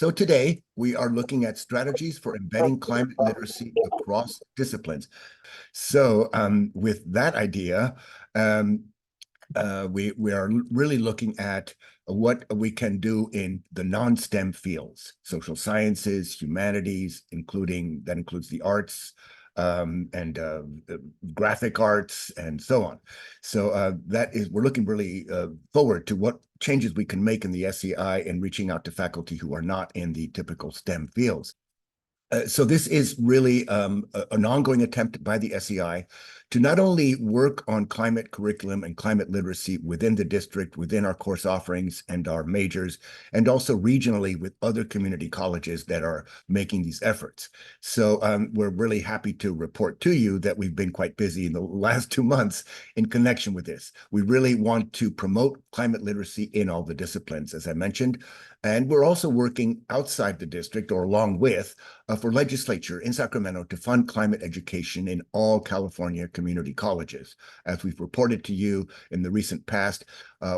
So today we are looking at strategies for embedding climate literacy across disciplines. So with that idea, um, we are really looking at what we can do in the non-STEM fields, social sciences, humanities, that includes the arts, and graphic arts, and so on. So we're looking really forward to what changes we can make in the SEI and reaching out to faculty who are not in the typical STEM fields. So this is really an ongoing attempt by the SEI to not only work on climate curriculum and climate literacy within the district, within our course offerings and our majors, and also regionally with other community colleges that are making these efforts. So we're really happy to report to you that we've been quite busy in the last 2 months in connection with this. We really want to promote climate literacy in all the disciplines, as I mentioned. And we're also working outside the district or along with for legislature in Sacramento to fund climate education in all California community colleges. As we've reported to you in the recent past,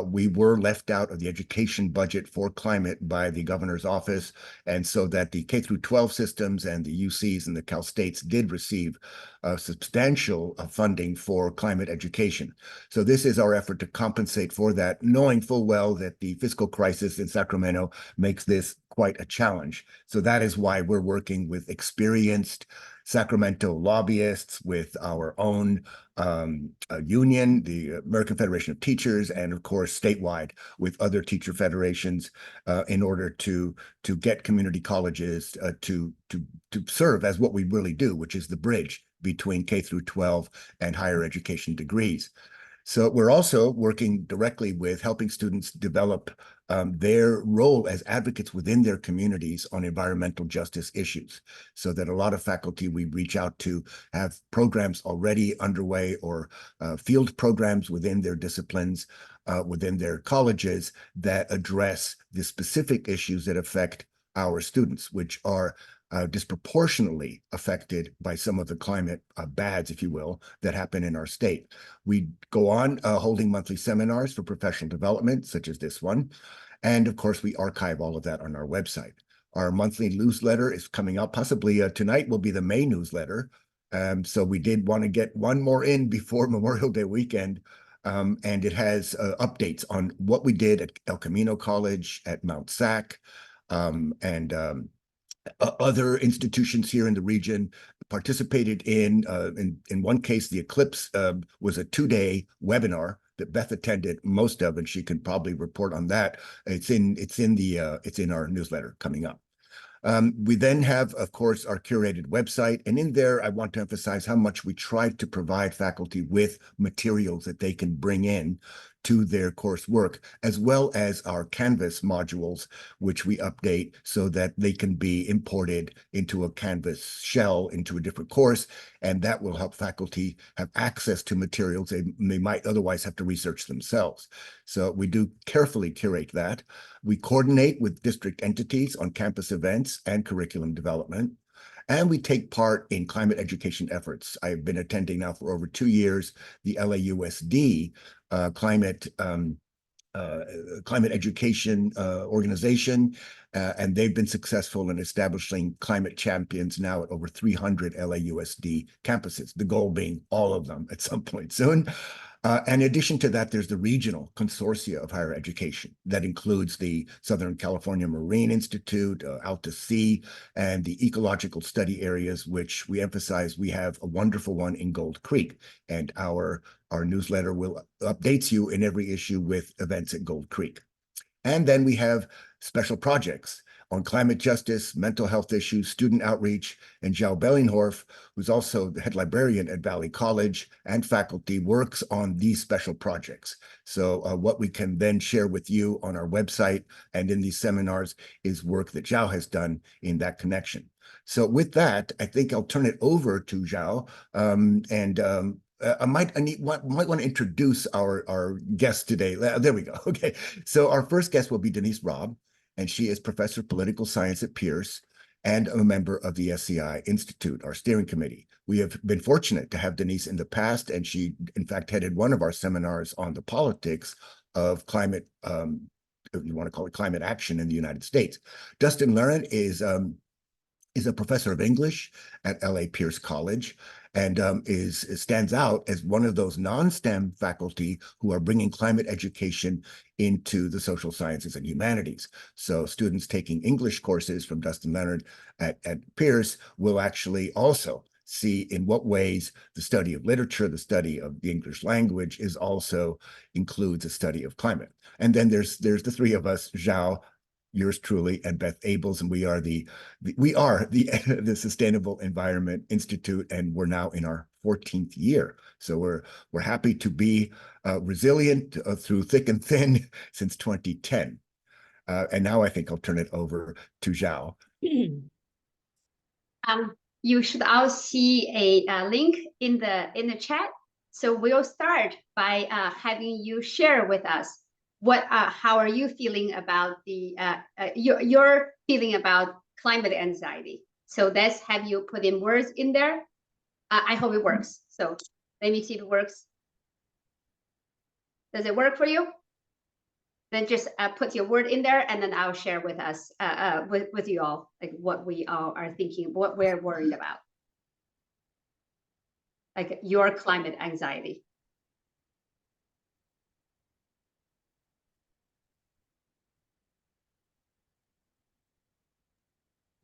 we were left out of the education budget for climate by the governor's office, and so that the K through 12 systems and the UCs and the Cal States did receive substantial funding for climate education. So this is our effort to compensate for that, knowing full well that the fiscal crisis in Sacramento makes this quite a challenge. So that is why we're working with experienced Sacramento lobbyists, with our own union, the American Federation of Teachers, and of course statewide with other teacher federations in order to get community colleges to serve as what we really do, which is the bridge between K through 12 and higher education degrees. So we're also working directly with helping students develop their role as advocates within their communities on environmental justice issues, so that a lot of faculty we reach out to have programs already underway or field programs within their disciplines, within their colleges that address the specific issues that affect our students, which are disproportionately affected by some of the climate bads, if you will, that happen in our state. We go on holding monthly seminars for professional development, such as this one. And of course, we archive all of that on our website. Our monthly newsletter is coming up. Possibly tonight will be the May newsletter. So we did want to get one more in before Memorial Day weekend. And it has updates on what we did at El Camino College, at Mount Sac, and other institutions here in the region participated in one case, the Eclipse was a 2-day webinar that Beth attended most of, and she can probably report on that. It's in our newsletter coming up. We then have, of course, our curated website, and in there, I want to emphasize how much we try to provide faculty with materials that they can bring in to their coursework, as well as our Canvas modules, which we update so that they can be imported into a Canvas shell into a different course, and that will help faculty have access to materials they might otherwise have to research themselves. So we do carefully curate that. We coordinate with district entities on campus events and curriculum development. And we take part in climate education efforts. I've been attending now for over 2 years the LAUSD climate education organization, and they've been successful in establishing climate champions now at over 300 LAUSD campuses, the goal being all of them at some point soon. And in addition to that, there's the regional consortia of higher education that includes the Southern California Marine Institute, Alta Sea, and the ecological study areas, which we emphasize. We have a wonderful one in Gold Creek, and our newsletter will updates you in every issue with events at Gold Creek. And then we have special projects on climate justice, mental health issues, student outreach, and Zhao Bellinghoff, who's also the head librarian at Valley College and faculty, works on these special projects. So what we can then share with you on our website and in these seminars is work that Zhao has done in that connection. So with that, I think I'll turn it over to Zhao, I might want to introduce our guest today. There we go. Okay, so our first guest will be Denise Robb, and she is professor of political science at Pierce and a member of the SEI Institute, our steering committee. We have been fortunate to have Denise in the past, and she, in fact, headed one of our seminars on the politics of climate if you want to call it climate action in the United States. Distin Lehren is a professor of English at LA Pierce College, and stands out as one of those non-STEM faculty who are bringing climate education into the social sciences and humanities. So students taking English courses from Distin Lehren at Pierce will actually also see in what ways the study of literature, the study of the English language is also includes a study of climate. And then there's the three of us, Zhao, yours truly, and Beth Abels, and we are the Sustainable Environment Institute, and we're now in our 14th year. So we're happy to be resilient through thick and thin since 2010. And now I think I'll turn it over to Zhao. You should all see a link in the chat. So we'll start by having you share with us how are you feeling about your feeling about climate anxiety. So let's have you put in words in there. I hope it works. So let me see if it works. Does it work for you? Then just put your word in there, and then I'll share with us, with you all, like what we all are thinking, what we're worried about, like your climate anxiety.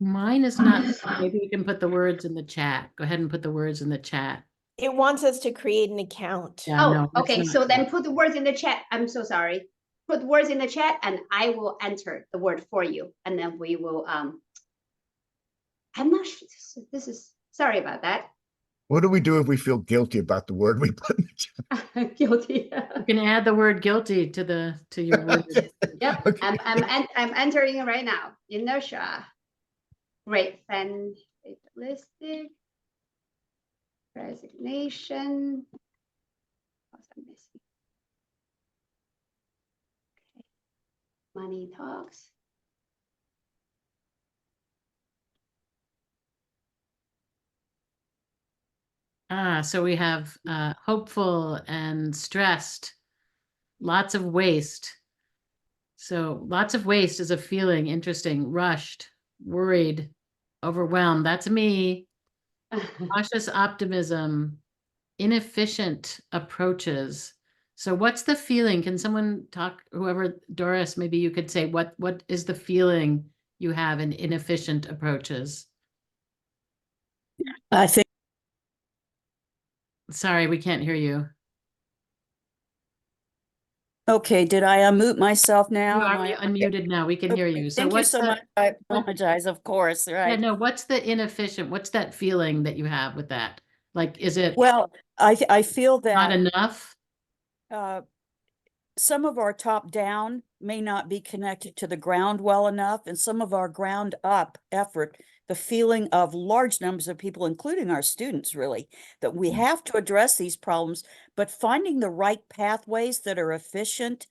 Mine is not. Maybe you can put the words in the chat. Go ahead and put the words in the chat. It wants us to create an account. Yeah, oh, no, okay. So then put the words in the chat. I'm so sorry. Put words in the chat, and I will enter the word for you, and then we will. I'm not sure. This is sorry about that. What do we do if we feel guilty about the word we put in the chat? Guilty. You can add the word guilty to your word. Yep. Okay. I'm entering it right now. Inertia. Great. Then fatalistic. Resignation. What's I missing? Okay. Money talks. So we have hopeful and stressed, lots of waste. So lots of waste is a feeling, interesting, rushed, worried, overwhelmed. That's me. Cautious optimism, inefficient approaches. So what's the feeling? Can someone talk, whoever, Doris, maybe you could say, what is the feeling you have in inefficient approaches? I think. Sorry, we can't hear you. Okay, did I unmute myself now? You are unmuted now. We can hear you. So thank you so much. I apologize, of course, right? Yeah, no, what's the inefficient? What's that feeling that you have with that? Like, is it Well, I feel that not enough? Some of our top down may not be connected to the ground well enough, and some of our ground up effort, the feeling of large numbers of people, including our students, really, that we have to address these problems, but finding the right pathways that are efficient.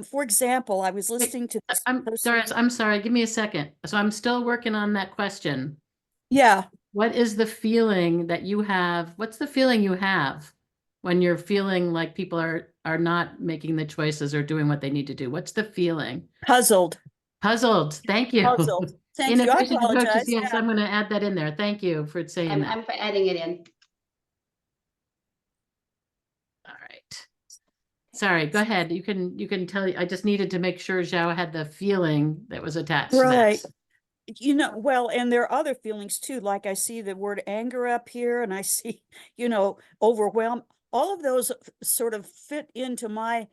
For example, I was listening to this Doris, I'm sorry, give me a second. So I'm still working on that question. Yeah. What is the feeling that you have? What's the feeling you have when you're feeling like people are not making the choices or doing what they need to do? What's the feeling? Puzzled. Puzzled. Thank you. Puzzled. Thank you. I apologize. Approaches, yes, yeah. I'm going to add that in there. Thank you for saying that. I'm adding it in. All right. Sorry, go ahead. You can tell. I just needed to make sure Zhao had the feeling that was attached to that. You know, well, and there are other feelings too. Like I see the word anger up here, and I see, overwhelm. All of those sort of fit into my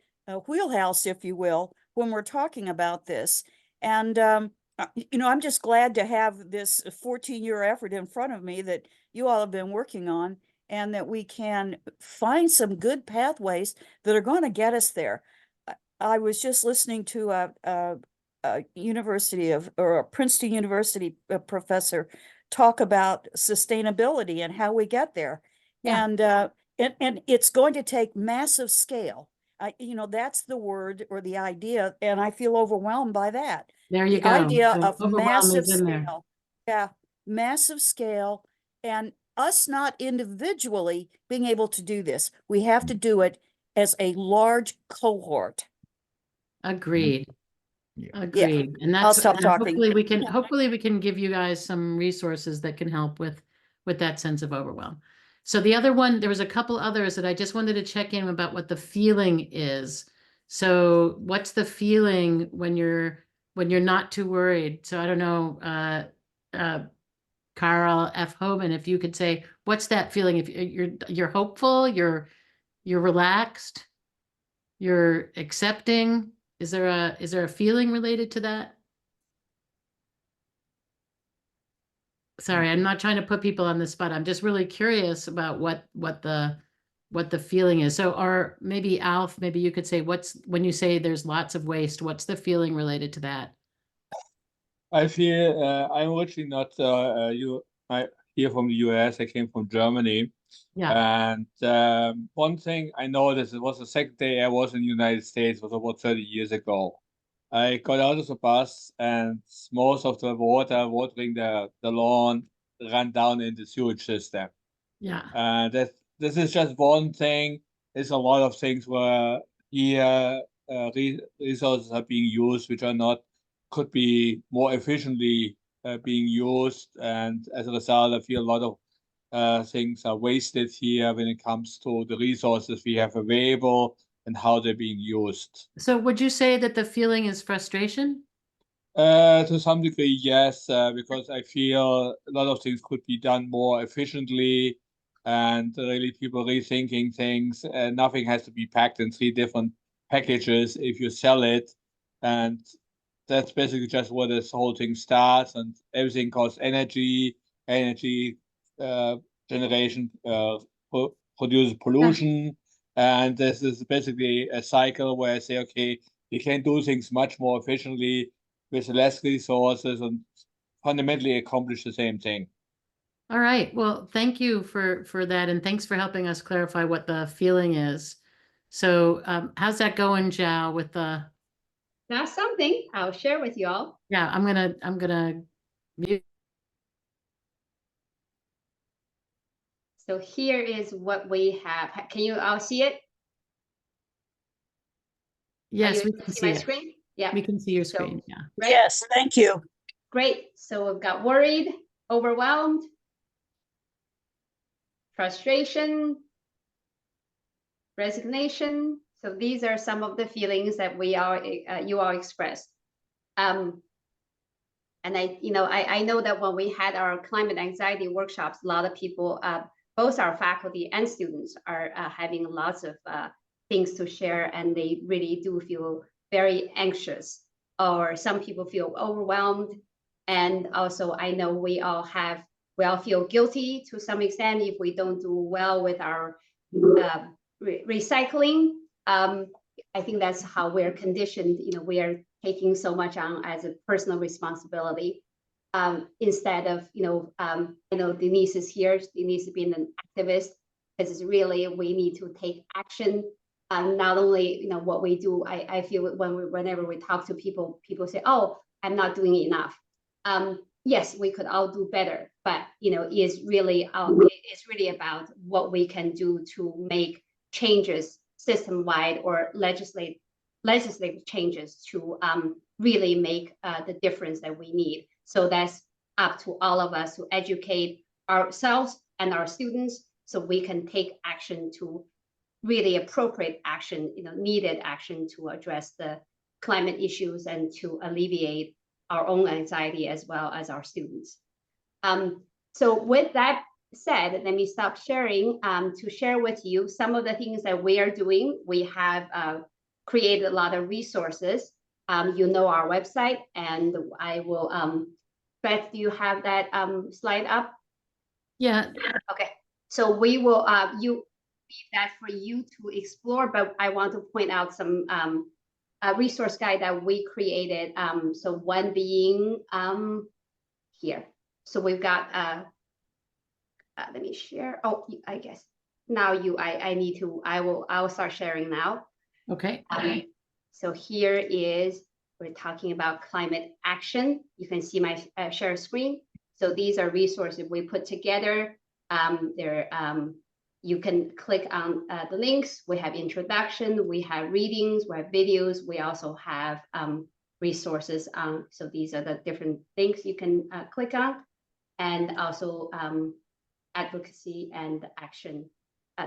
wheelhouse, if you will, when we're talking about this. And, I'm just glad to have this 14-year effort in front of me that you all have been working on, and that we can find some good pathways that are going to get us there. I was just listening to a Princeton University professor talk about sustainability and how we get there. Yeah. And it's going to take massive scale. That's the word or the idea, and I feel overwhelmed by that. There you the go. Idea so of massive scale. Yeah, massive scale, and us not individually being able to do this. We have to do it as a large cohort. Agreed. Agreed. And I'll that's, stop and talking. hopefully we can give you guys some resources that can help with that sense of overwhelm. So the other one, there was a couple others that I just wanted to check in about what the feeling is. So what's the feeling when you're not too worried? So I don't know, Carl F. Hoban, if you could say, what's that feeling? If you're hopeful, you're relaxed, you're accepting. Is there a feeling related to that? Sorry, I'm not trying to put people on the spot. I'm just really curious about what the feeling is. So, or maybe Alf, maybe you could say, when you say there's lots of waste, what's the feeling related to that? I feel I'm originally not here from the US. I came from Germany. Yeah. And one thing I noticed, it was the second day I was in the United States, was about 30 years ago. I got out of the bus and most of the water watering the lawn ran down in the sewage system. Yeah. This is just one thing. There's a lot of things where here resources are being used which could be more efficiently being used. And as a result, I feel a lot of things are wasted here when it comes to the resources we have available and how they're being used. So would you say that the feeling is frustration? To some degree, yes, because I feel a lot of things could be done more efficiently and really people rethinking things. Nothing has to be packed in 3 different packages if you sell it. And that's basically just where this whole thing starts, and everything costs energy generation produces pollution. And this is basically a cycle where I say, okay, you can do things much more efficiently with less resources and fundamentally accomplish the same thing. All right. Well, thank you for that, and thanks for helping us clarify what the feeling is. So, how's that going, Zhao? With the That's something I'll share with you all. yeah, I'm gonna mute. So here is what we have. Can you all see it? Yes, Are you we able to can see see my it. screen? Yeah. We can see your So, screen. Yeah. right? Yes, thank you. Great. So we've got worried, overwhelmed, frustration, resignation. So these are some of the feelings that you all expressed. And I know that when we had our climate anxiety workshops, a lot of people, both our faculty and students, are having lots of things to share, and they really do feel very anxious, or some people feel overwhelmed. And also, I know we all feel guilty to some extent if we don't do well with our recycling. I think that's how we're conditioned. We are taking so much on as a personal responsibility, instead of, Denise is here. Denise being an activist, because it's really, we need to take action. Not only, what we do, I feel whenever we talk to people say, oh, I'm not doing enough. Yes, we could all do better, but, it's really about what we can do to make changes system-wide or legislative changes to really make the difference that we need. So that's up to all of us to educate ourselves and our students, so we can take action, to really appropriate action, needed action to address the climate issues and to alleviate our own anxiety as well as our students. So with that said, let me stop sharing to share with you some of the things that we are doing. We have created a lot of resources. Our website, and I will, Beth, do you have that slide up? Yeah. Okay, so we will leave that for you to explore, but I want to point out some resource guide that we created. So one being here. So we've got, let me share. Oh, I guess now I'll start sharing now. Okay. So here is, we're talking about climate action. You can see my share screen. So these are resources we put together. You can click on the links. We have introduction, we have readings, we have videos. We also have resources. So these are the different things you can click on, and also advocacy and action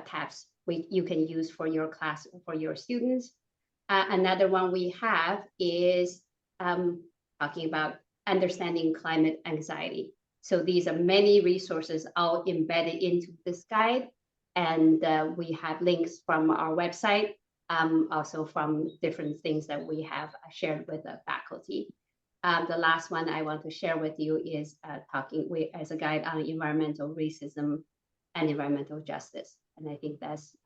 tabs you can use for your class, for your students. Another one we have is talking about understanding climate anxiety. So these are many resources all embedded into this guide. And we have links from our website, also from different things that we have shared with the faculty. The last one I want to share with you is as a guide on environmental racism and environmental justice. And I think that's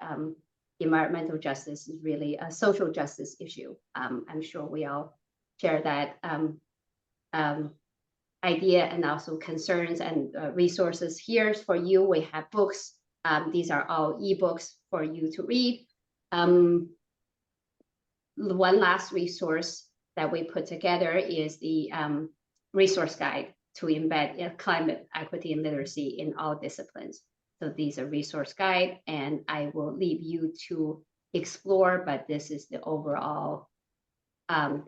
environmental justice is really a social justice issue. I'm sure we all share that idea and also concerns and resources here for you. We have books. These are all ebooks for you to read. One last resource that we put together is the resource guide to embed climate equity and literacy in all disciplines. So these are resource guide, and I will leave you to explore, but this is the overall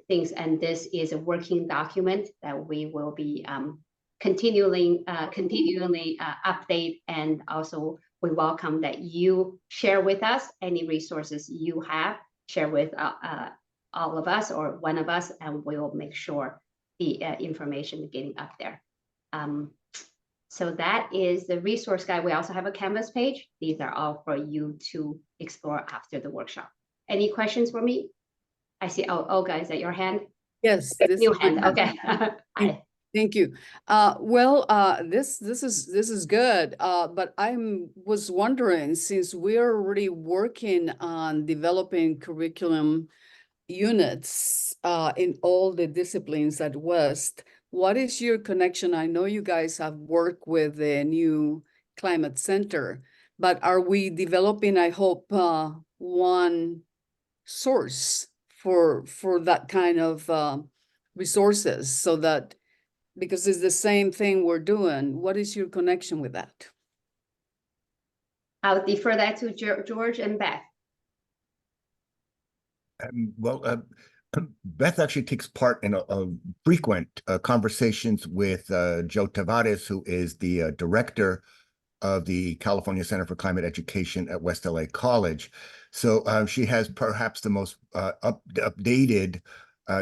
things. And this is a working document that we will be continually update. And also we welcome that you share with us any resources you have, share with all of us or one of us, and we'll make sure the information is getting up there. So that is the resource guide. We also have a Canvas page. These are all for you to explore after the workshop. Any questions for me? I see, Olga, is that your hand? Yes. New hand, okay. Hi. Thank you. This is good. But was wondering, since we're already working on developing curriculum units in all the disciplines at West, what is your connection? I know you guys have worked with the new climate center, but are we developing, I hope, one source for that kind of resources, so that, because it's the same thing we're doing, what is your connection with that? I'll defer that to George and Beth. Beth actually takes part in a frequent conversations with Joe Tavares, who is the director of the California Center for Climate Education at West LA College. So she has perhaps the most updated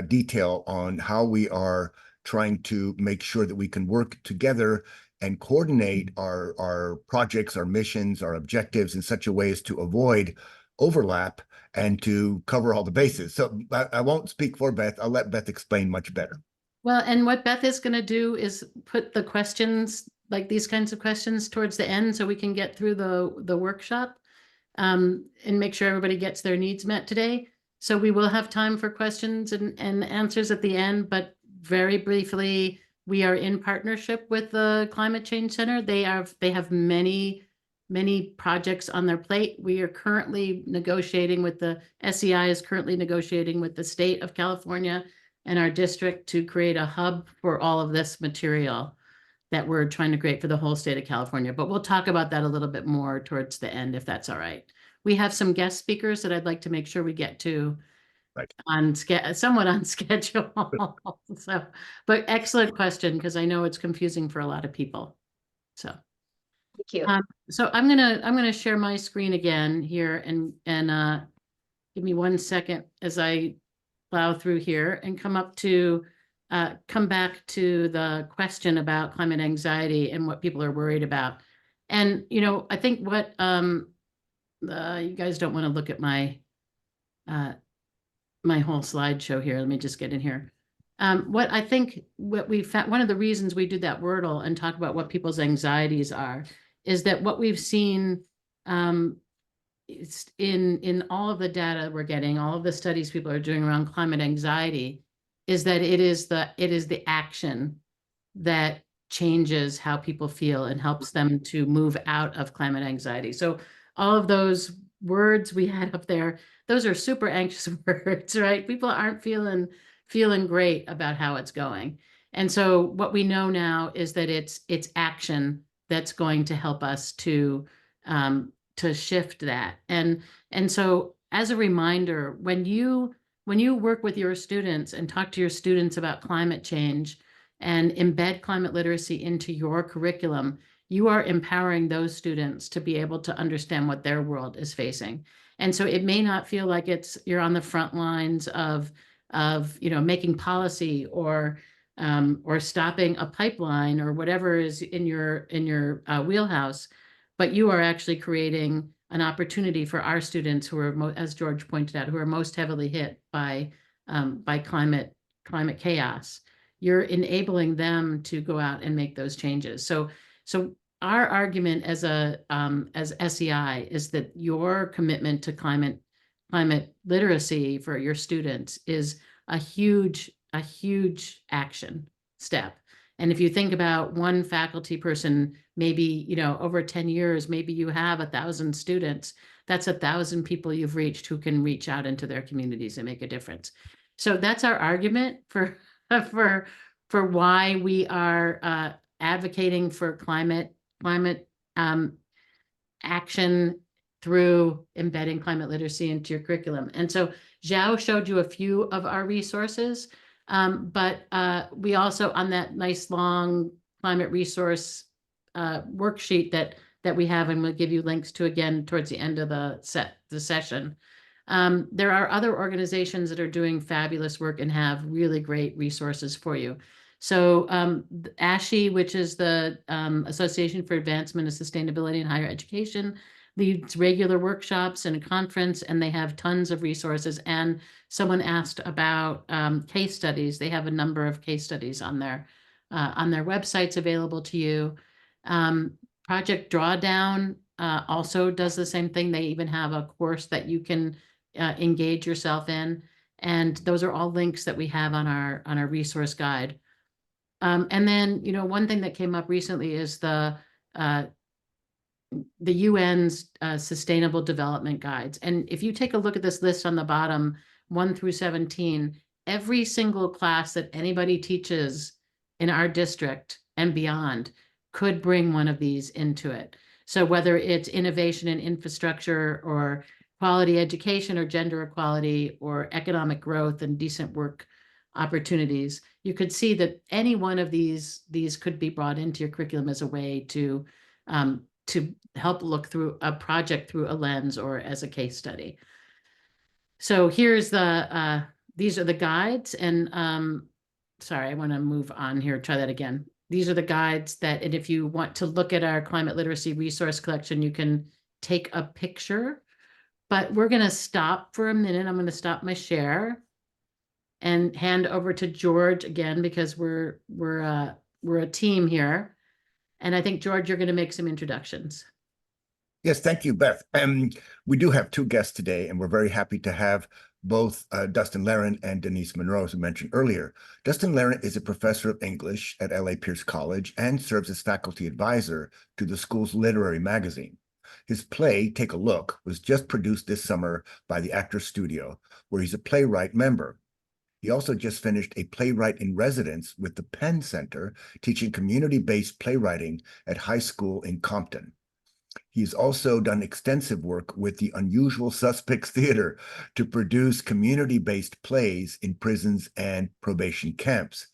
detail on how we are trying to make sure that we can work together and coordinate our projects, our missions, our objectives in such a way as to avoid overlap and to cover all the bases. So I won't speak for Beth. I'll let Beth explain much better. Well, and what Beth is going to do is put the questions, like these kinds of questions, towards the end so we can get through the workshop and make sure everybody gets their needs met today. So we will have time for questions and answers at the end, but very briefly, we are in partnership with the Climate Change Center. They have many projects on their plate. We are currently negotiating with the SEI is currently negotiating with the state of California and our district to create a hub for all of this material that we're trying to create for the whole state of California. But we'll talk about that a little bit more towards the end, if that's all right. We have some guest speakers that I'd like to make sure we get to somewhat on schedule. So, but excellent question, because I know it's confusing for a lot of people. So Thank you. So I'm gonna share my screen again here and give me 1 second as I plow through here and come back to the question about climate anxiety and what people are worried about. And I think what you guys don't want to look at my my whole slideshow here. Let me just get in here. What we found, one of the reasons we do that Wordle and talk about what people's anxieties are, is that what we've seen in all of the data we're getting, all of the studies people are doing around climate anxiety, is that it is the action that changes how people feel and helps them to move out of climate anxiety. So all of those words we had up there, those are super anxious words, right? People aren't feeling great about how it's going. And so what we know now is that it's action that's going to help us to shift that. And so as a reminder, when you when you work with your students and talk to your students about climate change and embed climate literacy into your curriculum, you are empowering those students to be able to understand what their world is facing. And so it may not feel like you're on the front lines of making policy or stopping a pipeline or whatever is in your wheelhouse, but you are actually creating an opportunity for our students who are, as George pointed out, who are most heavily hit by climate chaos. You're enabling them to go out and make those changes. So our argument as SEI is that your commitment to climate literacy for your students is a huge action step. And if you think about one faculty person, maybe, over 10 years, maybe you have 1,000 students. That's 1,000 people you've reached who can reach out into their communities and make a difference. So that's our argument for why we are advocating for climate action through embedding climate literacy into your curriculum. And so Zhao showed you a few of our resources, but we also, on that nice long climate resource worksheet that we have, and we'll give you links to again towards the end of the session. There are other organizations that are doing fabulous work and have really great resources for you. So ASHE, which is the Association for Advancement of Sustainability in Higher Education, leads regular workshops and a conference, and they have tons of resources. And someone asked about case studies. They have a number of case studies on their websites available to you. Project Drawdown also does the same thing. They even have a course that you can engage yourself in. And those are all links that we have on our resource guide. And then, one thing that came up recently is the UN's Sustainable Development Guides. And if you take a look at this list on the bottom, 1 through 17, every single class that anybody teaches in our district and beyond could bring one of these into it. So whether it's innovation in infrastructure or quality education or gender equality or economic growth and decent work opportunities, you could see that any one of these could be brought into your curriculum as a way to help look through a project through a lens or as a case study. So here's these are the guides, and sorry, I want to move on here. Try that again. These are the guides and if you want to look at our climate literacy resource collection, you can take a picture. But we're going to stop for a minute. I'm going to stop my share and hand over to George again, because we're a team here. And I think, George, you're going to make some introductions. Yes, thank you, Beth. We do have two guests today, and we're very happy to have both Distin Lehren and Denise Monroe, as we mentioned earlier. Distin Lehren is a professor of English at LAPC College and serves as faculty advisor to the school's literary magazine. His play, Take a Look, was just produced this summer by the Actors Studio, where he's a playwright member. He also just finished a playwright in residence with the Penn Center, teaching community-based playwriting at high school in Compton. He's also done extensive work with the Unusual Suspects Theater to produce community-based plays in prisons and probation camps.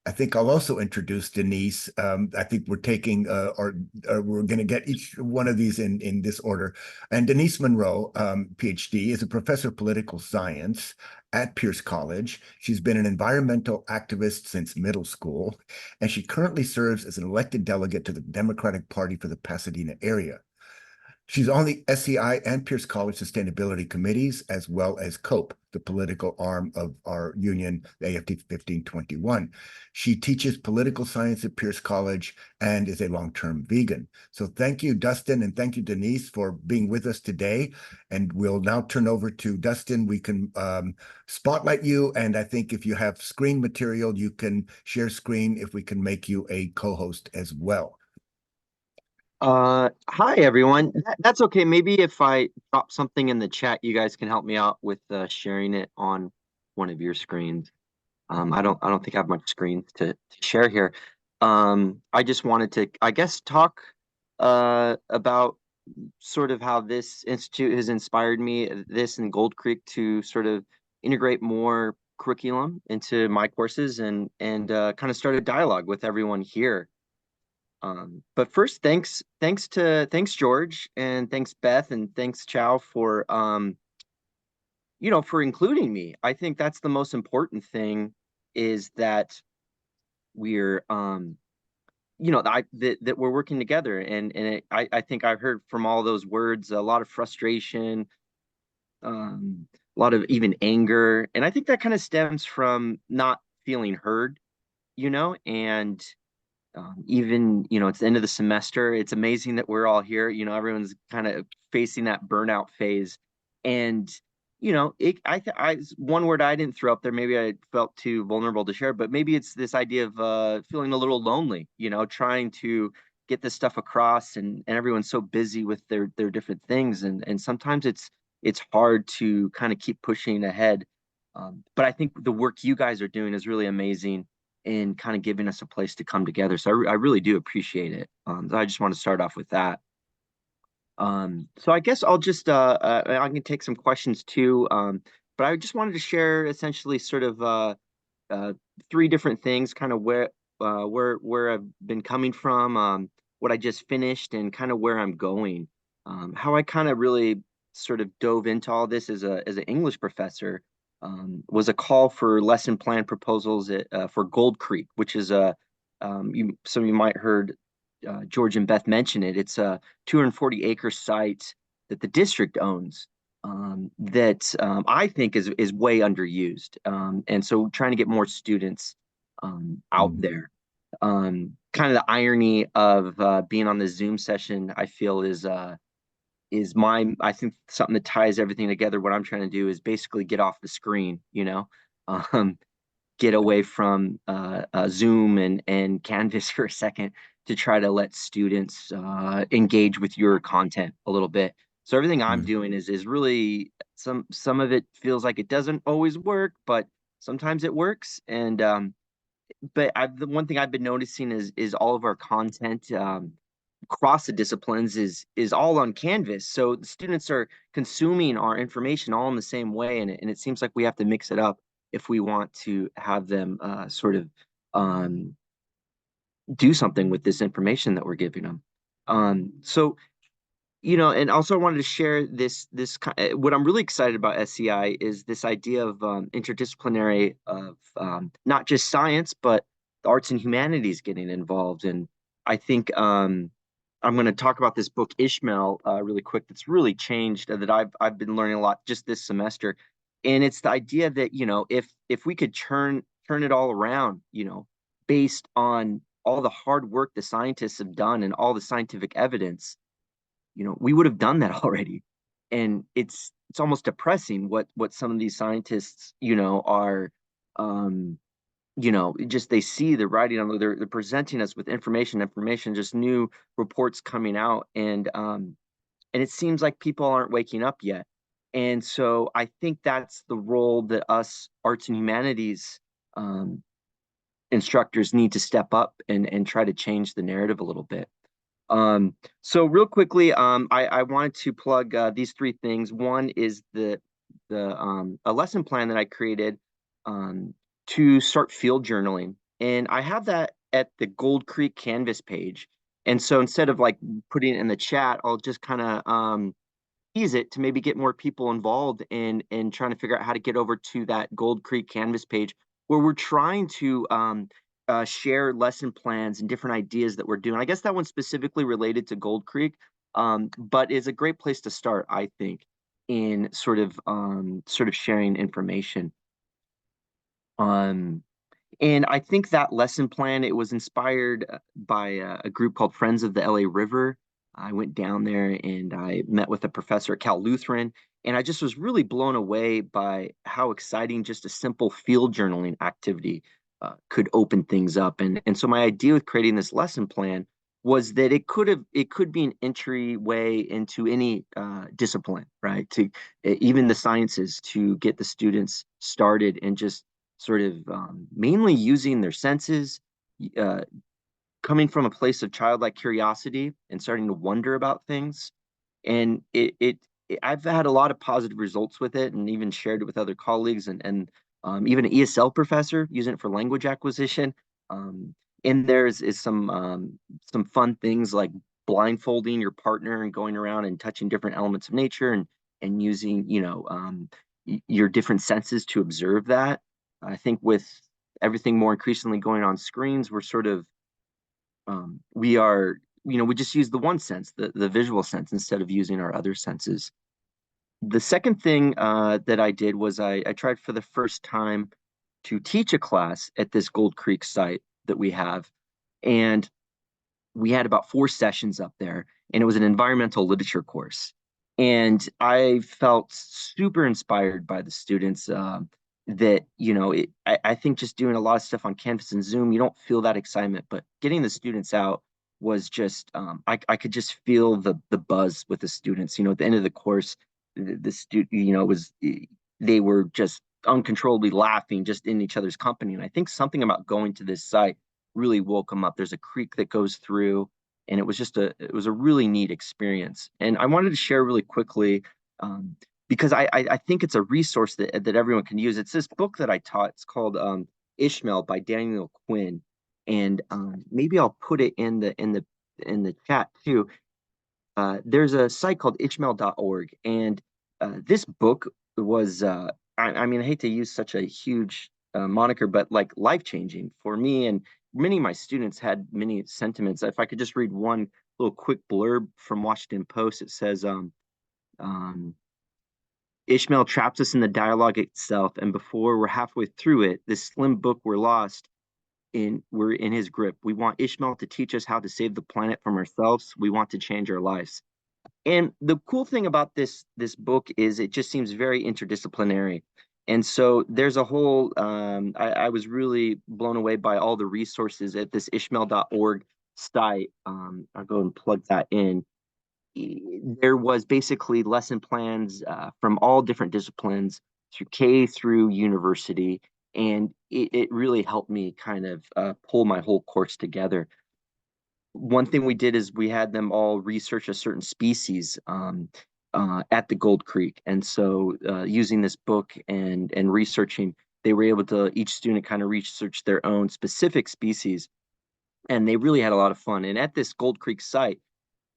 I think I'll also introduce Denise. I think we're taking, or we're going to get each one of these in this order. And Denise Monroe, PhD, is a professor of political science at Pierce College. She's been an environmental activist since middle school, and she currently serves as an elected delegate to the Democratic Party for the Pasadena area. She's on the SEI and Pierce College Sustainability Committees, as well as COPE, the political arm of our union, the AFT 1521. She teaches political science at Pierce College and is a long-term vegan. So thank you, Distin, and thank you, Denise, for being with us today. And we'll now turn over to Distin. We can spotlight you, and I think if you have screen material, you can share screen if we can make you a co-host as well. Hi everyone. That's okay. Maybe if I drop something in the chat, you guys can help me out with sharing it on one of your screens. I don't think I have much screen to share here. I just wanted to, I guess, talk about sort of how this institute has inspired me, this and Gold Creek, to sort of integrate more curriculum into my courses and kind of start a dialogue with everyone here. But first, thanks George, and thanks Beth, and thanks Chow for for including me. I think that's the most important thing, is that we're that we're working together, and I think I've heard from all those words a lot of frustration, a lot of even anger, and I think that kind of stems from not feeling heard, and even it's the end of the semester. It's amazing that we're all here. Everyone's kind of facing that burnout phase, and one word I didn't throw up there, maybe I felt too vulnerable to share, but maybe it's this idea of feeling a little lonely, trying to get this stuff across, and everyone's so busy with their different things, and sometimes it's hard to kind of keep pushing ahead. But I think the work you guys are doing is really amazing in kind of giving us a place to come together. So I really do appreciate it. I just want to start off with that. So I guess I'll just I can take some questions too. But I just wanted to share essentially sort of three different things, kind of where I've been coming from, what I just finished, and kind of where I'm going. How I kind of really sort of dove into all this as an English professor was a call for lesson plan proposals for Gold Creek, which is some of you might heard George and Beth mention it. It's a 240-acre site that the district owns, that I think is way underused. And so trying to get more students out there. Kind of the irony of being on the Zoom session, I feel I think something that ties everything together. What I'm trying to do is basically get off the screen, get away from Zoom and Canvas for a second, to try to let students engage with your content a little bit. So everything I'm doing is really, some of it feels like it doesn't always work, but sometimes it works. And but the one thing I've been noticing is all of our content across the disciplines is all on Canvas. So the students are consuming our information all in the same way, and it seems like we have to mix it up if we want to have them sort of do something with this information that we're giving them. So, and also I wanted to share what I'm really excited about SCI is this idea of interdisciplinary, of not just science, but the arts and humanities getting involved. And I think I'm going to talk about this book, Ishmael, really quick. That's really changed, that I've been learning a lot just this semester. And it's the idea that, if we could turn it all around, based on all the hard work the scientists have done and all the scientific evidence, we would have done that already. And it's almost depressing what some of these scientists, are, just they see, they're writing on, they're presenting us with information, just new reports coming out. And it seems like people aren't waking up yet. And so I think that's the role that us arts and humanities instructors need to step up and try to change the narrative a little bit. So real quickly, I wanted to plug these three things. One is a lesson plan that I created to start field journaling. And I have that at the Gold Creek Canvas page. And so instead of like putting it in the chat, I'll just kind of tease it to maybe get more people involved in trying to figure out how to get over to that Gold Creek Canvas page, where we're trying to share lesson plans and different ideas that we're doing. I guess that one's specifically related to Gold Creek, but is a great place to start, I think, in sort of sharing information. And I think that lesson plan, it was inspired by a group called Friends of the LA River. I went down there and I met with a professor at Cal Lutheran, and I just was really blown away by how exciting just a simple field journaling activity could open things up. And so my idea with creating this lesson plan was that it could be an entryway into any discipline, right? To even the sciences, to get the students started and just sort of mainly using their senses, coming from a place of childlike curiosity and starting to wonder about things. And it I've had a lot of positive results with it, and even shared it with other colleagues, and even an ESL professor using it for language acquisition. In there is some fun things like blindfolding your partner and going around and touching different elements of nature, and using, your different senses to observe that. I think with everything more increasingly going on screens, we're sort of we are, we just use the one sense, the visual sense, instead of using our other senses. The second thing that I did was I tried for the first time to teach a class at this Gold Creek site that we have. And we had about 4 sessions up there, and it was an environmental literature course. And I felt super inspired by the students, that, I think just doing a lot of stuff on Canvas and Zoom, you don't feel that excitement, but getting the students out was just, I could just feel the buzz with the students. At the end of the course, the student, they were just uncontrollably laughing just in each other's company. And I think something about going to this site really woke them up. There's a creek that goes through, and it was a really neat experience. And I wanted to share really quickly, because I think it's a resource that everyone can use. It's this book that I taught. It's called Ishmael by Daniel Quinn, and maybe I'll put it in the chat too. There's a site called ishmael.org, and this book was I mean, I hate to use such a huge moniker, but like life-changing for me, and many of my students had many sentiments. If I could just read one little quick blurb from Washington Post, it says, Ishmael traps us in the dialogue itself, and before we're halfway through it, this slim book we're in his grip. We want Ishmael to teach us how to save the planet from ourselves. We want to change our lives. And the cool thing about this book is it just seems very interdisciplinary. And so there's a whole, I was really blown away by all the resources at this ishmael.org site. I'll go and plug that in. There was basically lesson plans from all different disciplines through K through university. And it really helped me kind of pull my whole course together. One thing we did is we had them all research a certain species at the Gold Creek. And so using this book and researching, they were able to, each student kind of research their own specific species. And they really had a lot of fun. And at this Gold Creek site,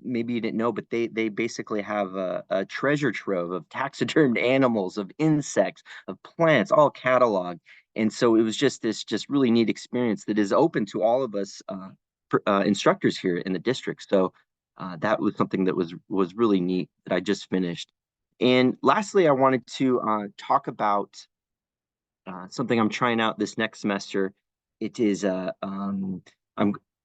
maybe you didn't know, but they basically have a treasure trove of taxidermed animals, of insects, of plants, all cataloged. And so it was just this really neat experience that is open to all of us instructors here in the district. So that was something that was really neat that I just finished. And lastly, I wanted to talk about something I'm trying out this next semester. It is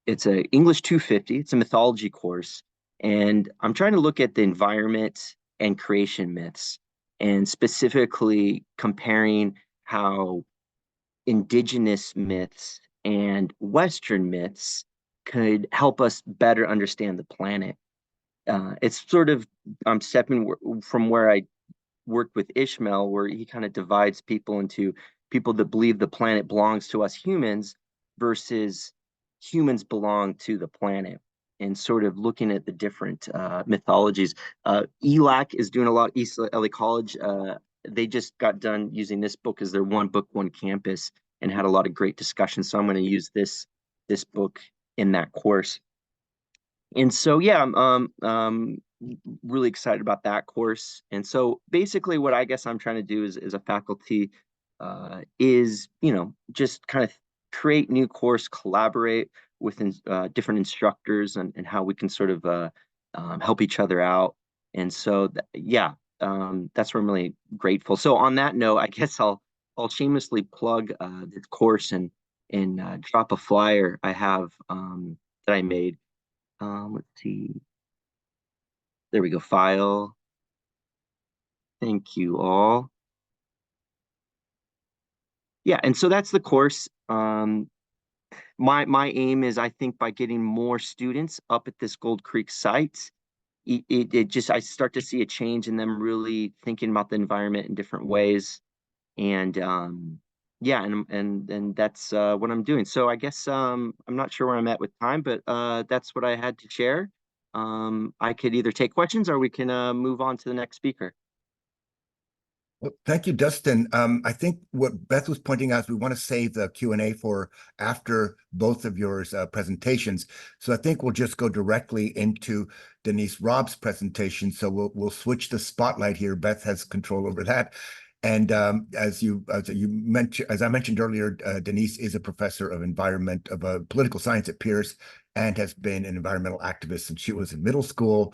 it's a English 250. It's a mythology course, and I'm trying to look at the environment and creation myths, and specifically comparing how indigenous myths and Western myths could help us better understand the planet. It's sort of, I'm stepping from where I worked with Ishmael, where he kind of divides people into people that believe the planet belongs to us humans versus humans belong to the planet, and sort of looking at the different mythologies. ELAC is doing a lot, East LA College. They just got done using this book as their one book, one campus, and had a lot of great discussions. So I'm going to use this book in that course. And so, yeah, I'm really excited about that course. And so basically what I guess I'm trying to do as a faculty is, just kind of create new course, collaborate with different instructors, and how we can sort of help each other out. And so, yeah, that's where I'm really grateful. So on that note, I guess I'll shamelessly plug this course and drop a flyer I have that I made. Let's see. There we go. File. Thank you all. Yeah, and so that's the course. My aim is, I think, by getting more students up at this Gold Creek site, it just, I start to see a change in them really thinking about the environment in different ways. And yeah, and that's what I'm doing. So I guess I'm not sure where I'm at with time, but that's what I had to share. I could either take questions or we can move on to the next speaker. Well, thank you, Dustin. I think what Beth was pointing out is we want to save the Q&A for after both of yours presentations. So I think we'll just go directly into Denise Robb's presentation. So we'll switch the spotlight here. Beth has control over that. And as I mentioned earlier, Denise is a professor of political science at Pierce and has been an environmental activist since she was in middle school.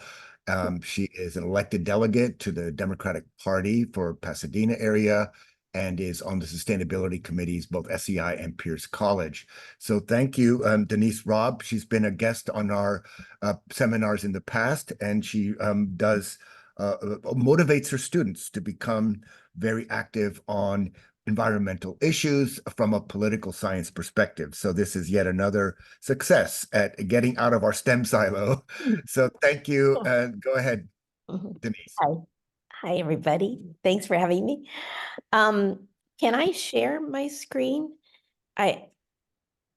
She is an elected delegate to the Democratic Party for Pasadena area and is on the sustainability committees, both SEI and Pierce College. So thank you, Denise Robb. She's been a guest on our seminars in the past, and she motivates her students to become very active on environmental issues from a political science perspective. So this is yet another success at getting out of our STEM silo. So thank you. Go ahead, Denise. Hi. Hi, everybody. Thanks for having me. Can I share my screen? I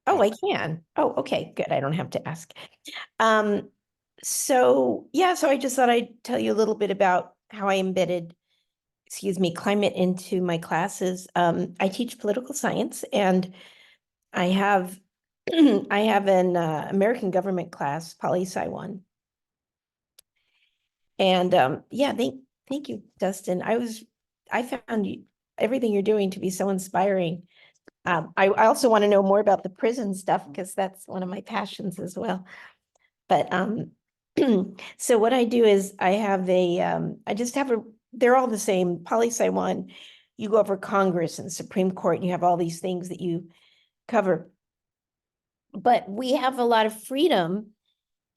can. Oh, okay, good. I don't have to ask. So I just thought I'd tell you a little bit about how I embedded climate into my classes. I teach political science, and I have I have an American government class, Poli-Sci 1. And thank you, Dustin. I found everything you're doing to be so inspiring. I also want to know more about the prison stuff because that's one of my passions as well. But so what I do is they're all the same. Poli-Sci 1, you go over Congress and Supreme Court, and you have all these things that you cover. But we have a lot of freedom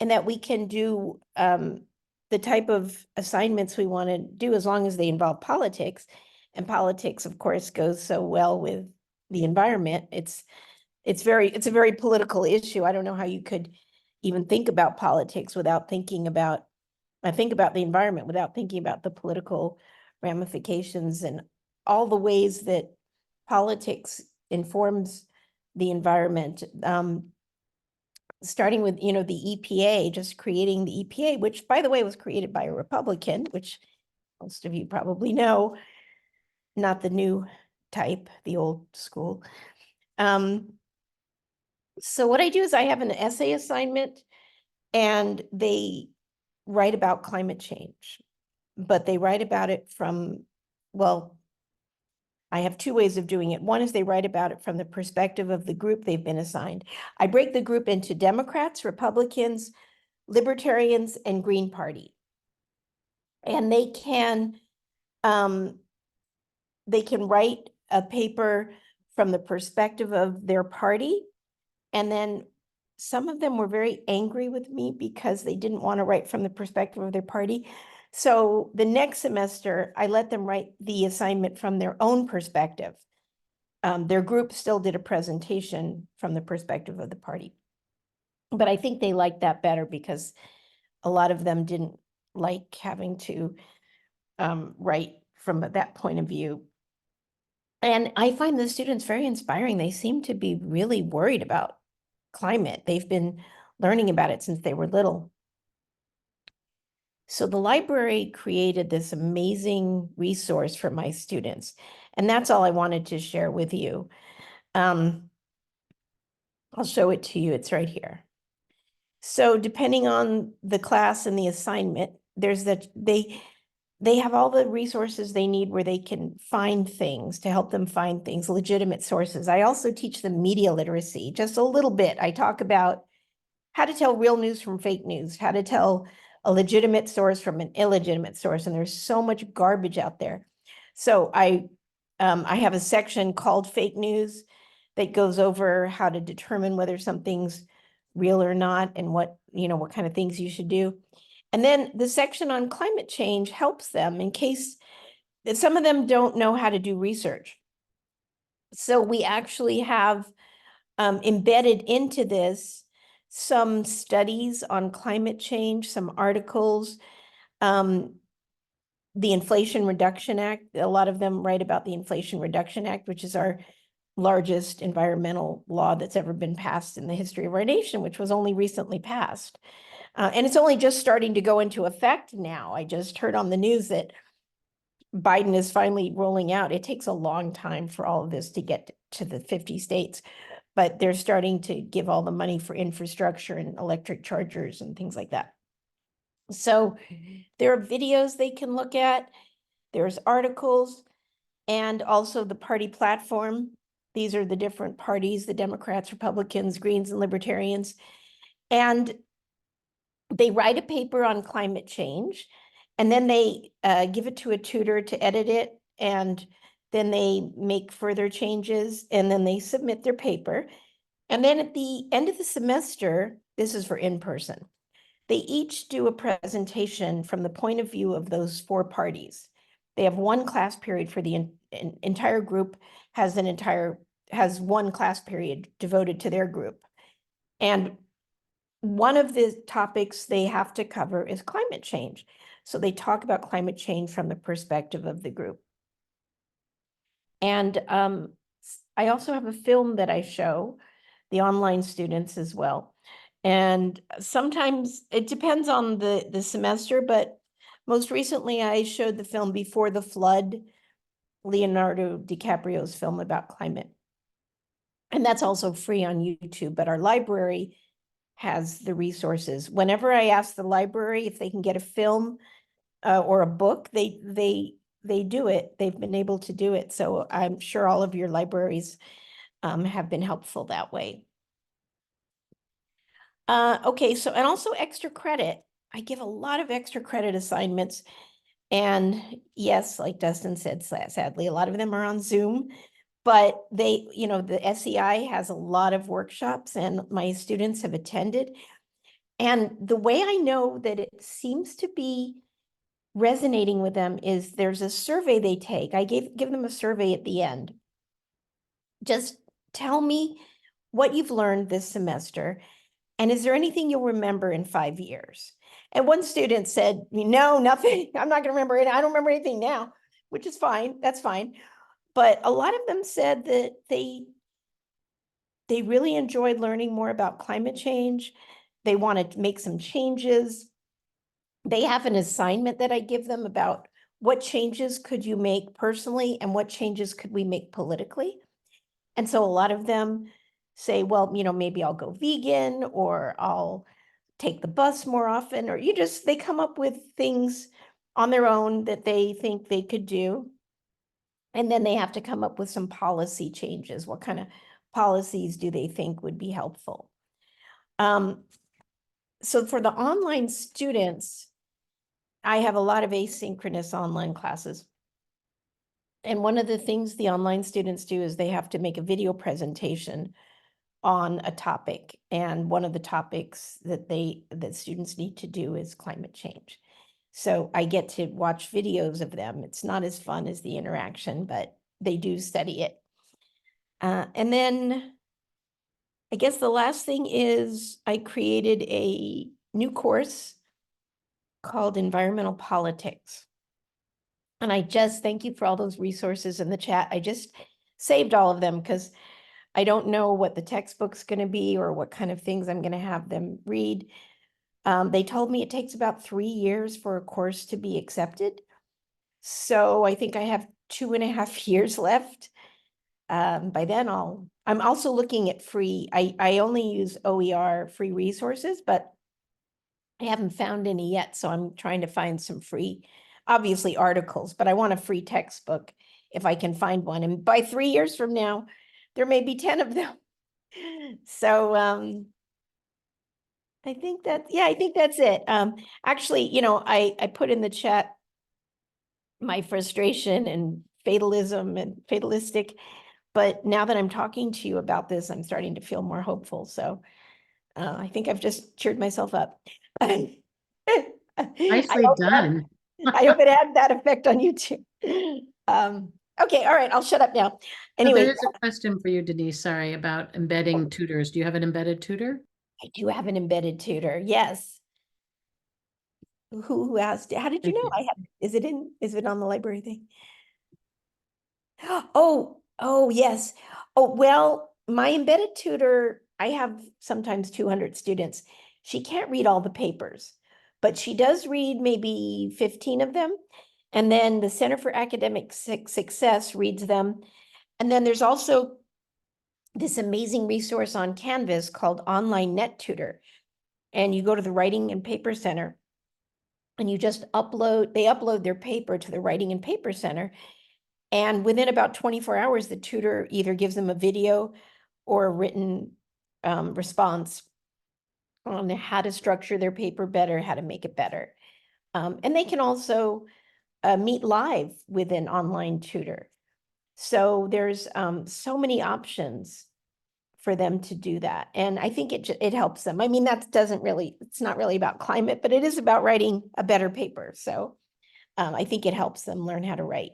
in that we can do the type of assignments we want to do as long as they involve politics. And politics, of course, goes so well with the environment. It's a very political issue. I don't know how you could even think about politics without thinking about the environment, without thinking about the political ramifications and all the ways that politics informs the environment. Starting with, the EPA, just creating the EPA, which, by the way, was created by a Republican, which most of you probably know, not the new type, the old school. So what I do is I have an essay assignment, and they write about climate change, but they write about it I have two ways of doing it. One is they write about it from the perspective of the group they've been assigned. I break the group into Democrats, Republicans, Libertarians, and Green Party. And they can write a paper from the perspective of their party. And then some of them were very angry with me because they didn't want to write from the perspective of their party. So the next semester, I let them write the assignment from their own perspective. Their group still did a presentation from the perspective of the party. But I think they liked that better because a lot of them didn't like having to write from that point of view. And I find the students very inspiring. They seem to be really worried about climate. They've been learning about it since they were little. So the library created this amazing resource for my students, and that's all I wanted to share with you. I'll show it to you. It's right here. So depending on the class and the assignment, they have all the resources they need where they can find things to help them find things, legitimate sources. I also teach them media literacy, just a little bit. I talk about how to tell real news from fake news, how to tell a legitimate source from an illegitimate source. And there's so much garbage out there. So I have a section called fake news that goes over how to determine whether something's real or not and what kind of things you should do. And then the section on climate change helps them in case that some of them don't know how to do research. So we actually have embedded into this some studies on climate change, some articles, the Inflation Reduction Act. A lot of them write about the Inflation Reduction Act, which is our largest environmental law that's ever been passed in the history of our nation, which was only recently passed. And it's only just starting to go into effect now. I just heard on the news that Biden is finally rolling out. It takes a long time for all of this to get to the 50 states, but they're starting to give all the money for infrastructure and electric chargers and things like that. So there are videos they can look at. There's articles and also the party platform. These are the different parties, the Democrats, Republicans, Greens, and Libertarians. And they write a paper on climate change, and then they give it to a tutor to edit it, and then they make further changes, and then they submit their paper. And then at the end of the semester, this is for in-person, they each do a presentation from the point of view of those 4 parties. They have one class period for the entire group, has one class period devoted to their group. And one of the topics they have to cover is climate change. So they talk about climate change from the perspective of the group. And I also have a film that I show the online students as well. And sometimes it depends on the semester, but most recently I showed the film Before the Flood, Leonardo DiCaprio's film about climate. And that's also free on YouTube, but our library has the resources. Whenever I ask the library if they can get a film or a book, they do it. They've been able to do it. So I'm sure all of your libraries have been helpful that way. Okay, so, and also extra credit. I give a lot of extra credit assignments. And yes, like Dustin said, sadly, a lot of them are on Zoom, but they, the SEI has a lot of workshops and my students have attended. And the way I know that it seems to be resonating with them is there's a survey they take. I give them a survey at the end. Just tell me what you've learned this semester. And is there anything you'll remember in 5 years? And one student said, no, nothing. I'm not going to remember it. I don't remember anything now, which is fine. That's fine. But a lot of them said that they really enjoyed learning more about climate change. They want to make some changes. They have an assignment that I give them about what changes could you make personally and what changes could we make politically. And so a lot of them say, well, maybe I'll go vegan, or I'll take the bus more often, or they come up with things on their own that they think they could do. And then they have to come up with some policy changes. What kind of policies do they think would be helpful? So for the online students, I have a lot of asynchronous online classes. And one of the things the online students do is they have to make a video presentation on a topic. And one of the topics that students need to do is climate change. So I get to watch videos of them. It's not as fun as the interaction, but they do study it. And then I guess the last thing is I created a new course called Environmental Politics. And I just thank you for all those resources in the chat. I just saved all of them because I don't know what the textbook's going to be or what kind of things I'm going to have them read. They told me it takes about 3 years for a course to be accepted. So I think I have 2.5 years left. By then I'm also looking at free. I only use OER free resources, but I haven't found any yet. So I'm trying to find some free, obviously articles, but I want a free textbook if I can find one. And by 3 years from now, there may be 10 of them. So I think that's it. Actually, I put in the chat my frustration and fatalism and fatalistic, but now that I'm talking to you about this, I'm starting to feel more hopeful. So I think I've just cheered myself up. Nicely I done. hope it had that effect on you too. Okay, all right, I'll shut up now. Anyway, There is a question for you, Denise, sorry, about embedding tutors. Do you have an embedded tutor? I do have an embedded tutor. Yes. Who asked? How did you Thank know? you. I have. Is it on the library thing? Oh, yes. Oh, well, my embedded tutor, I have sometimes 200 students. She can't read all the papers, but she does read maybe 15 of them. And then the Center for Academic Success reads them. And then there's also this amazing resource on Canvas called Online Net Tutor. And you go to the Writing and Paper Center and you just they upload their paper to the Writing and Paper Center. And within about 24 hours, the tutor either gives them a video or a written response on how to structure their paper better, how to make it better. And they can also meet live with an online tutor. So there's so many options for them to do that. And I think it helps them. I mean, it's not really about climate, but it is about writing a better paper. So I think it helps them learn how to write.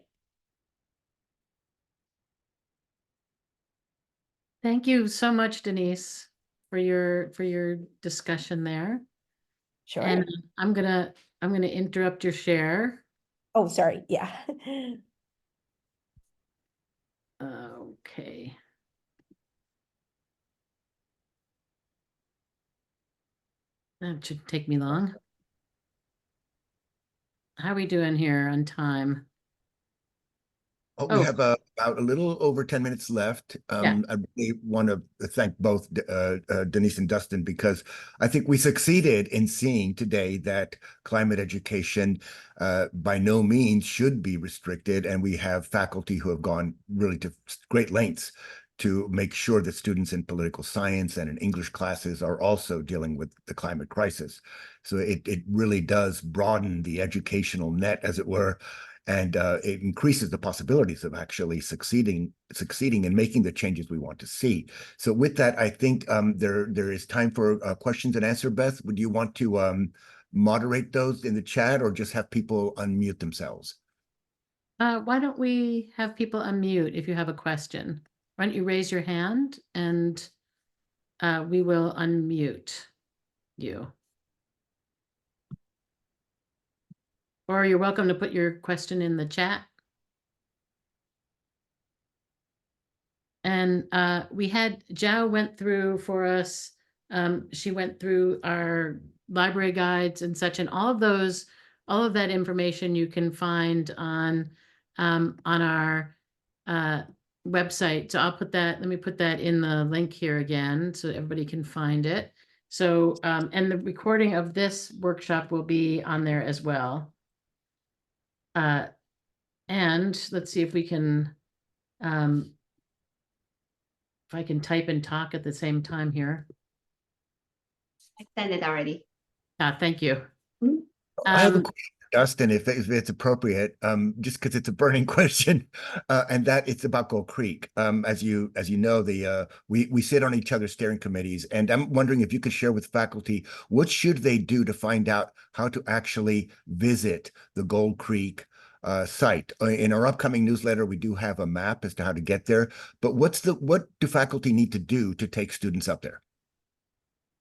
Thank you so much, Denise, for your discussion there. Sure. And I'm gonna interrupt your share. Oh, sorry. Yeah. Okay. That shouldn't take me long. How are we doing here on time? Oh, we have about a little over 10 minutes left. Yeah. I really want to thank both Denise and Distin, because I think we succeeded in seeing today that climate education by no means should be restricted. And we have faculty who have gone really to great lengths to make sure that students in political science and in English classes are also dealing with the climate crisis. So it really does broaden the educational net, as it were. And it increases the possibilities of actually succeeding in making the changes we want to see. So with that, I think there is time for questions and answers. Beth, would you want to moderate those in the chat or just have people unmute themselves? Why don't we have people unmute if you have a question? Why don't you raise your hand and we will unmute you. Or you're welcome to put your question in the chat. And we had Zhao went through for us. She went through our library guides and such, and all of that information you can find on our website. So let me put that in the link here again so everybody can find it. So, and the recording of this workshop will be on there as well. And let's see if we can, if I can type and talk at the same time here. I sent it already. Thank you. I have a question, Distin, if it's appropriate, just because it's a burning question, and that it's about Gold Creek. As you know, we sit on each other's steering committees, and I'm wondering if you could share with faculty what should they do to find out how to actually visit the Gold Creek site. In our upcoming newsletter, we do have a map as to how to get there, but what do faculty need to do to take students up there?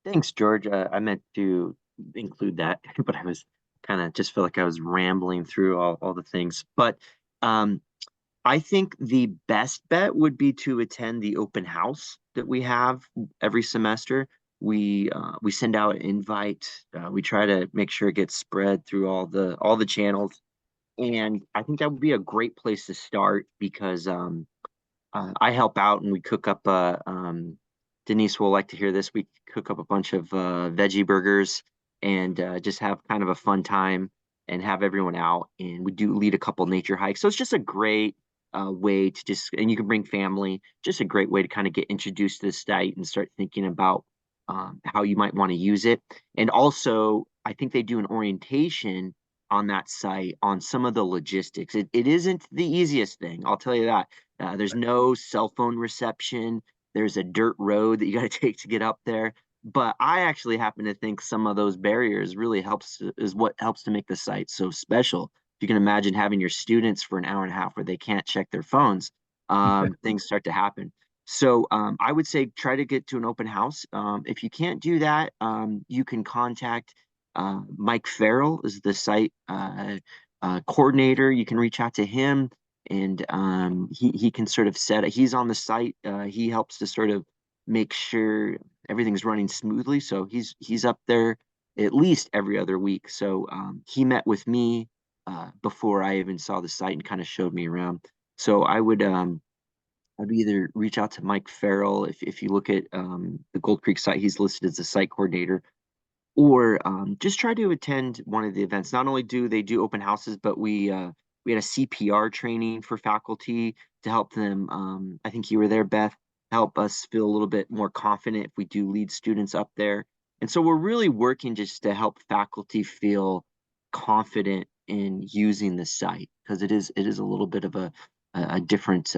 Thanks, George. I meant to include that, but I was kind of just feel like I was rambling through all the things. But I think the best bet would be to attend the open house that we have every semester. We send out an invite. We try to make sure it gets spread through all the channels. And I think that would be a great place to start because I help out and we cook up Denise will like to hear this. We cook up a bunch of veggie burgers and just have kind of a fun time and have everyone out. And we do lead a couple nature hikes. So it's just a great way to and you can bring family, just a great way to kind of get introduced to the site and start thinking about how you might want to use it. And also, I think they do an orientation on that site on some of the logistics. It isn't the easiest thing, I'll tell you that. There's no cell phone reception. There's a dirt road that you got to take to get up there. But I actually happen to think some of those barriers really is what helps to make the site so special. If you can imagine having your students for an hour and a half where they can't check their phones, things start to happen. So I would say try to get to an open house. If you can't do that, you can contact Mike Farrell is the site coordinator. You can reach out to him and he can sort of he's on the site. He helps to sort of make sure everything's running smoothly. So he's up there at least every other week. So he met with me before I even saw the site and kind of showed me around. So I'd either reach out to Mike Farrell. If you look at the Gold Creek site, he's listed as the site coordinator, or just try to attend one of the events. Not only do they do open houses, but we had a CPR training for faculty to help them. I think you were there, Beth, help us feel a little bit more confident if we do lead students up there. And so we're really working just to help faculty feel confident in using the site, because it is a little bit of a different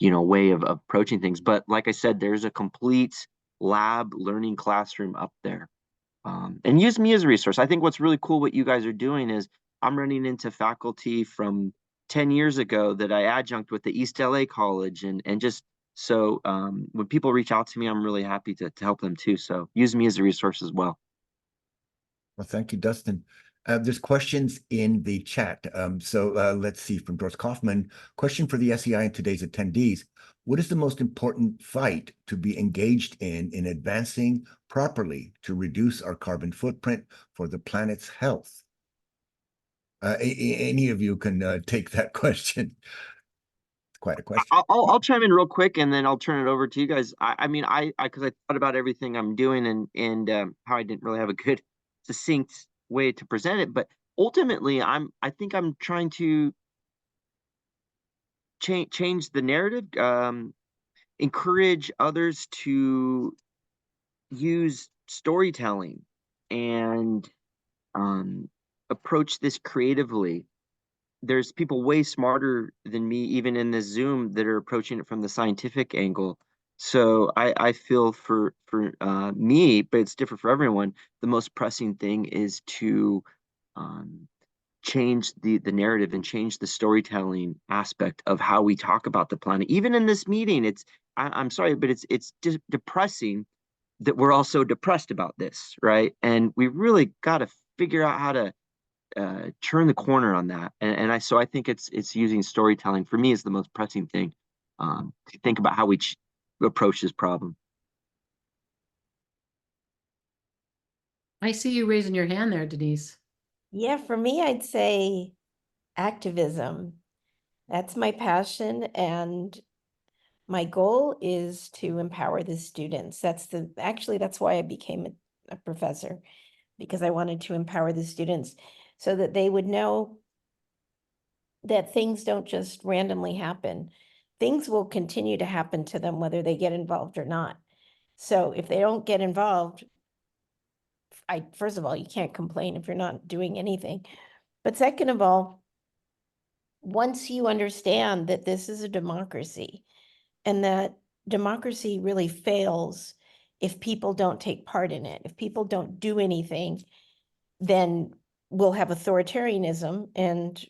way of approaching things. But like I said, there's a complete lab learning classroom up there. And use me as a resource. I think what's really cool what you guys are doing is I'm running into faculty from 10 years ago that I adjunct with the East LA College, and just so when people reach out to me, I'm really happy to help them too. So use me as a resource as well. Well, thank you, Dustin. There's questions in the chat. So let's see, from Doris Kaufman, question for the SEI and today's attendees. What is the most important fight to be engaged in advancing properly to reduce our carbon footprint for the planet's health? Any of you can take that question. It's quite a question. I'll chime in real quick, and then I'll turn it over to you guys. I mean, because I thought about everything I'm doing and how I didn't really have a good succinct way to present it, but ultimately I think I'm trying to change the narrative, encourage others to use storytelling and approach this creatively. There's people way smarter than me, even in this Zoom, that are approaching it from the scientific angle. So I feel for me, but it's different for everyone, the most pressing thing is to change the narrative and change the storytelling aspect of how we talk about the planet. Even in this meeting, I'm sorry, but it's just depressing that we're all so depressed about this, right? And we really got to figure out how to turn the corner on that. And I think it's using storytelling for me is the most pressing thing to think about how we approach this problem. I see you raising your hand there, Denise. Yeah, for me, I'd say activism. That's my passion, and my goal is to empower the students. That's why I became a professor, because I wanted to empower the students so that they would know that things don't just randomly happen. Things will continue to happen to them whether they get involved or not. So if they don't get involved, first of all, you can't complain if you're not doing anything. But second of all, once you understand that this is a democracy and that democracy really fails if people don't take part in it, if people don't do anything, then we'll have authoritarianism and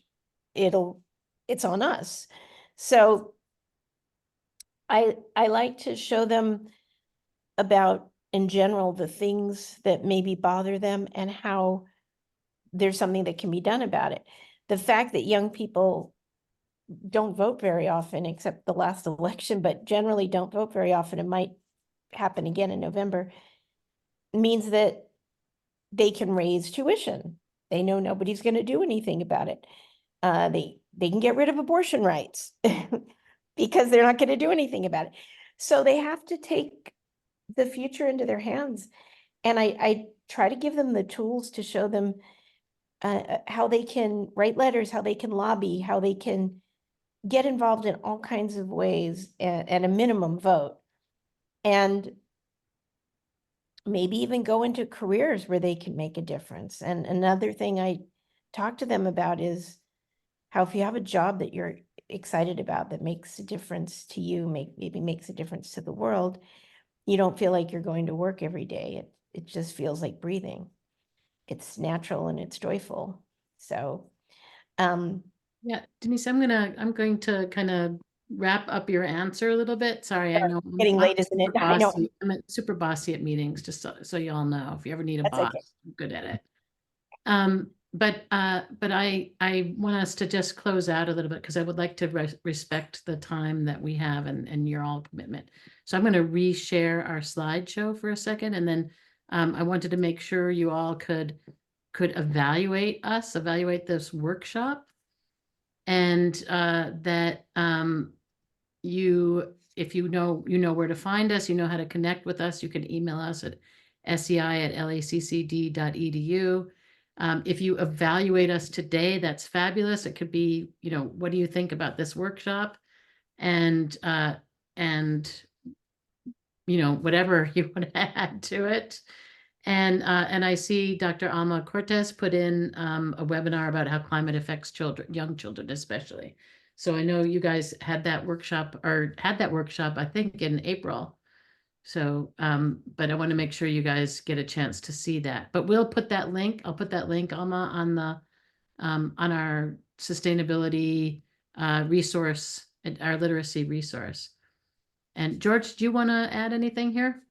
it's on us. So I like to show them about, in general, the things that maybe bother them and how there's something that can be done about it. The fact that young people don't vote very often, except the last election, but generally don't vote very often, it might happen again in November, means that they can raise tuition. They know nobody's going to do anything about it. They can get rid of abortion rights because they're not going to do anything about it. So they have to take the future into their hands. And I try to give them the tools to show them how they can write letters, how they can lobby, how they can get involved in all kinds of ways at a minimum vote. And maybe even go into careers where they can make a difference. And another thing I talk to them about is how if you have a job that you're excited about that makes a difference to you, maybe makes a difference to the world, you don't feel like you're going to work every day. It just feels like breathing. It's natural and it's joyful. So Yeah, Denise, I'm going to kind of wrap up your answer a little bit. Sorry, I know getting late, isn't it? I know. I'm super bossy at meetings, just so you all know. If you ever need a That's boss, okay. I'm good at it. I want us to just close out a little bit because I would like to respect the time that we have and your all commitment. So I'm going to reshare our slideshow for a second, and then I wanted to make sure you all could evaluate this workshop, and that if you know where to find us, you know how to connect with us. You can email us at sei@laccd.edu. If you evaluate us today, that's fabulous. It could be, what do you think about this workshop? And whatever you want to add to it. And I see Dr. Alma Cortez put in a webinar about how climate affects children, young children especially. So I know you guys had that workshop, I think, in April. So, but I want to make sure you guys get a chance to see that. But we'll put that link. I'll put that link, Alma, on the on our sustainability resource, our literacy resource. And George, do you want to add anything here?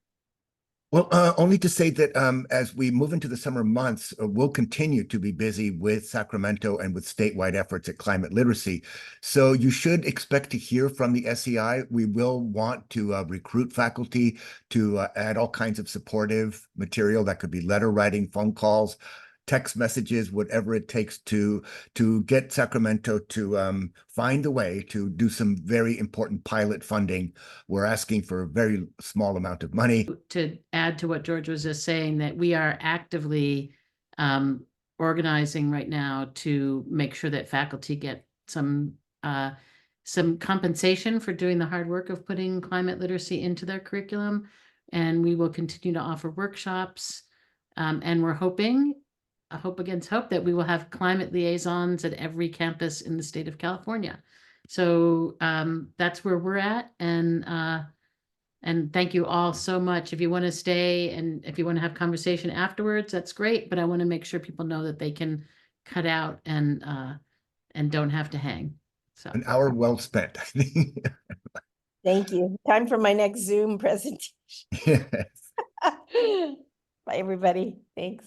Well, only to say that as we move into the summer months, we'll continue to be busy with Sacramento and with statewide efforts at climate literacy. So you should expect to hear from the SEI. We will want to recruit faculty to add all kinds of supportive material. That could be letter writing, phone calls, text messages, whatever it takes to get Sacramento to find a way to do some very important pilot funding. We're asking for a very small amount of money. To add to what George was just saying, that we are actively organizing right now to make sure that faculty get some compensation for doing the hard work of putting climate literacy into their curriculum. And we will continue to offer workshops. And we're hoping, I hope against hope, that we will have climate liaisons at every campus in the state of California. So that's where we're at. And thank you all so much. If you want to stay and if you want to have conversation afterwards, that's great. But I want to make sure people know that they can cut out and don't have to hang. So An hour well spent, I think. Thank you. Time for my next Zoom presentation. Yes. Bye, everybody. Thanks.